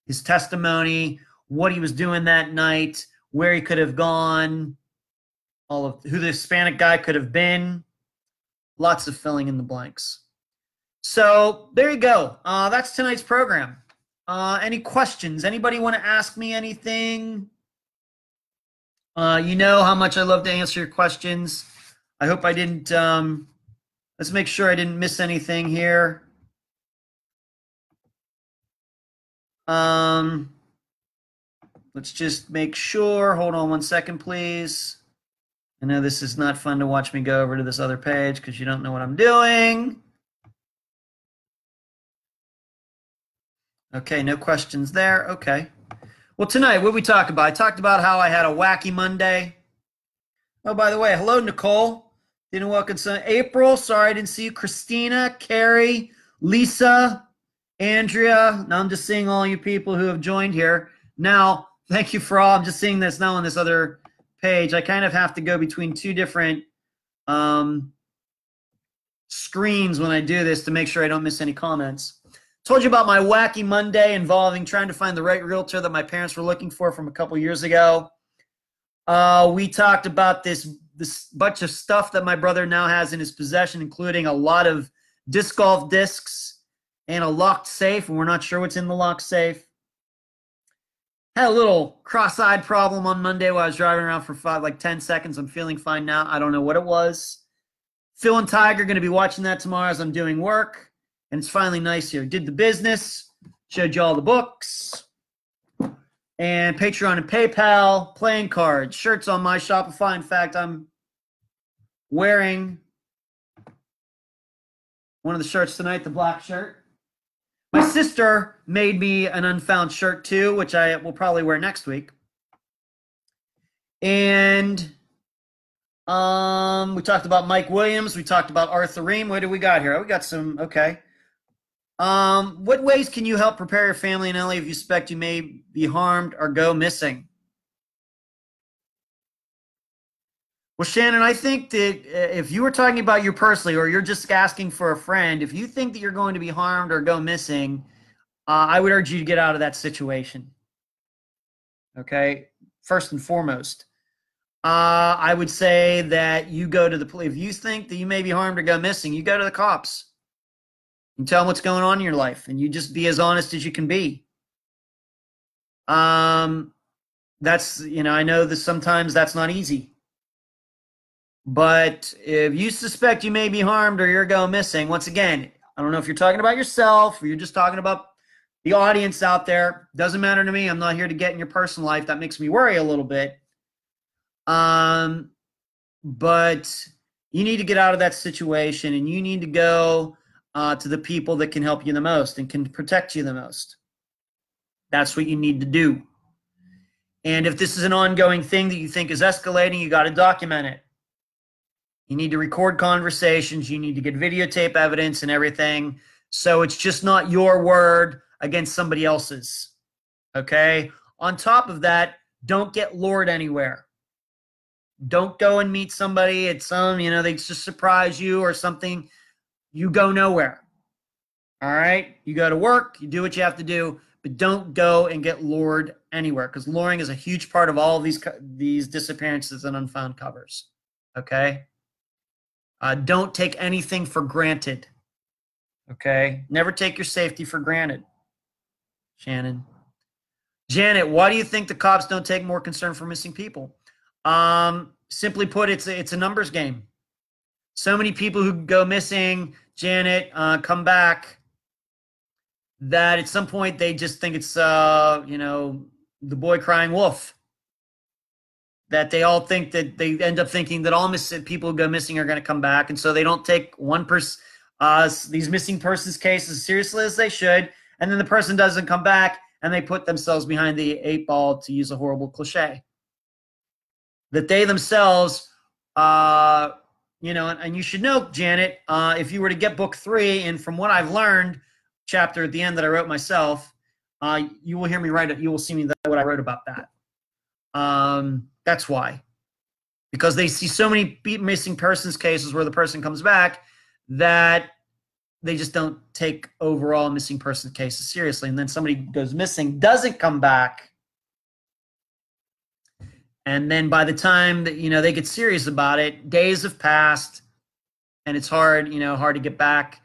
His testimony, what he was doing that night, where he could have gone, all of who the Hispanic guy could have been. Lots of filling in the blanks. So there you go. That's tonight's program. Any questions? Anybody want to ask me anything? You know how much I love to answer your questions. I hope I didn't, let's make sure I didn't miss anything here. Let's just make sure. Hold on one second, please. I know this is not fun to watch me go over to this other page because you don't know what I'm doing. Okay, no questions there. Okay. Well, tonight, what did we talk about? I talked about how I had a wacky Monday. Oh, by the way, hello, Nicole. Didn't welcome April. Sorry, I didn't see you. Christina, Carrie, Lisa, Andrea. Now I'm just seeing all you people who have joined here. Now, thank you for all. I'm just seeing this now on this other page. I kind of have to go between two different screens when I do this to make sure I don't miss any comments. Told you about my wacky Monday involving trying to find the right realtor that my parents were looking for from a couple years ago. We talked about this bunch of stuff that my brother now has in his possession, including a lot of disc golf discs and a locked safe, and we're not sure what's in the locked safe. Had a little cross-eyed problem on Monday while I was driving around for 10 seconds. I'm feeling fine now. I don't know what it was. Phil and Tiger are going to be watching that tomorrow as I'm doing work, and it's finally nice here. Did the business, showed you all the books, and Patreon and PayPal, playing cards, shirts on my Shopify. In fact, I'm wearing one of the shirts tonight, the black shirt. My sister made me an Unfound shirt too, which I will probably wear next week. And we talked about Mike Williams. We talked about Arthur Reem. What do we got here? We got some, okay. What ways can you help prepare your family in Ellie if you suspect you may be harmed or go missing? Well, Shannon, I think that if you were talking about you personally, or you're just asking for a friend, if you think that you're going to be harmed or go missing, I would urge you to get out of that situation. Okay? First and foremost. I would say that you go to the police. If you think that you may be harmed or go missing, you go to the cops. You tell them what's going on in your life, and you just be as honest as you can be. That's, I know that sometimes that's not easy. But if you suspect you may be harmed or you're going missing, once again, I don't know if you're talking about yourself or you're just talking about the audience out there. Doesn't matter to me. I'm not here to get in your personal life. That makes me worry a little bit. But you need to get out of that situation, and you need to go to the people that can help you the most and can protect you the most. That's what you need to do. And if this is an ongoing thing that you think is escalating, you got to document it. You need to record conversations. You need to get videotape evidence and everything. So it's just not your word against somebody else's. Okay? On top of that, don't get lured anywhere. Don't go and meet somebody at some, they just surprise you or something. You go nowhere. All right? You go to work. You do what you have to do. But don't go and get lured anywhere, because luring is a huge part of all of these disappearances and unfound covers. Okay? Don't take anything for granted. Okay? Never take your safety for granted. Shannon. Janet, why do you think the cops don't take more concern for missing people? Simply put, it's a numbers game. So many people who go missing, Janet, come back, that at some point they just think it's, the boy crying wolf. That they all think that they end up thinking that all people who go missing are going to come back. And so they don't take these missing persons cases as seriously as they should. And then the person doesn't come back, and they put themselves behind the 8 ball, to use a horrible cliche. That they themselves, and you should know, Janet, if you were to get book 3, and from what I've learned, chapter at the end that I wrote myself, you will hear me write it. You will see me what I wrote about that. That's why. Because they see so many missing persons cases where the person comes back that they just don't take overall missing person cases seriously. And then somebody goes missing, doesn't come back. And then by the time that, they get serious about it, days have passed, and it's hard to get back,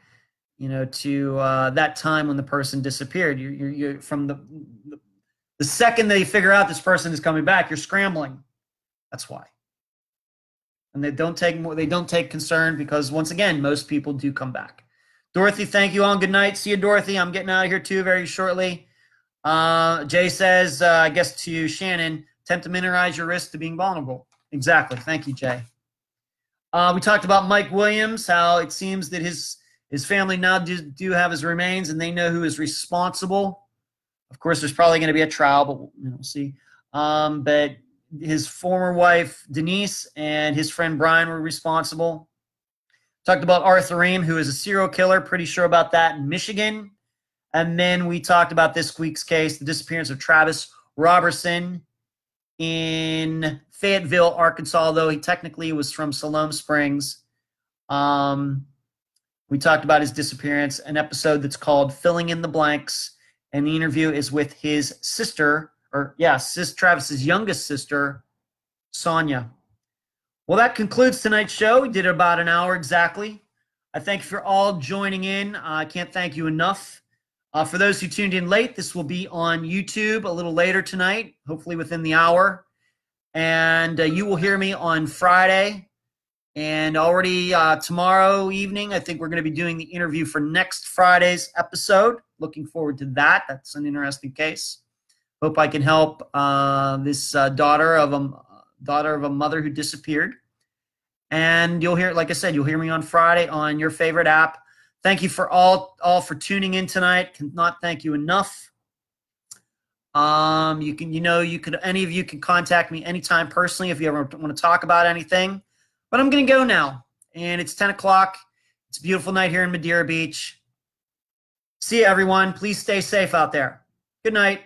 to that time when the person disappeared. You're from the second they figure out this person is coming back, you're scrambling. That's why. And they don't take concern, because once again, most people do come back. Dorothy, thank you all. Good night. See you, Dorothy. I'm getting out of here too very shortly. Jay says, I guess to Shannon, attempt to minimize your risk to being vulnerable. Exactly. Thank you, Jay. We talked about Mike Williams, how it seems that his family now do have his remains, and they know who is responsible. Of course, there's probably going to be a trial, but we'll see. But his former wife, Denise, and his friend Brian were responsible. Talked about Arthur Reem, who is a serial killer, pretty sure about that, in Michigan. And then we talked about this week's case, the disappearance of Travis Roberson in Fayetteville, Arkansas, although he technically was from Siloam Springs. We talked about his disappearance, an episode that's called Filling in the Blanks, and the interview is with his sister, Travis's youngest sister, Sonia. Well, that concludes tonight's show. We did about an hour exactly. I thank you for all joining in. I can't thank you enough. For those who tuned in late, this will be on YouTube a little later tonight, hopefully within the hour. And you will hear me on Friday. And already tomorrow evening, I think we're going to be doing the interview for next Friday's episode. Looking forward to that. That's an interesting case. Hope I can help this daughter of a mother who disappeared. And you'll hear, like I said, you'll hear me on Friday on your favorite app. Thank you for all for tuning in tonight. Cannot thank you enough. Any of you can contact me anytime personally if you ever want to talk about anything. But I'm going to go now, and it's 10 o'clock. It's a beautiful night here in Madeira Beach. See you, everyone. Please stay safe out there. Good night.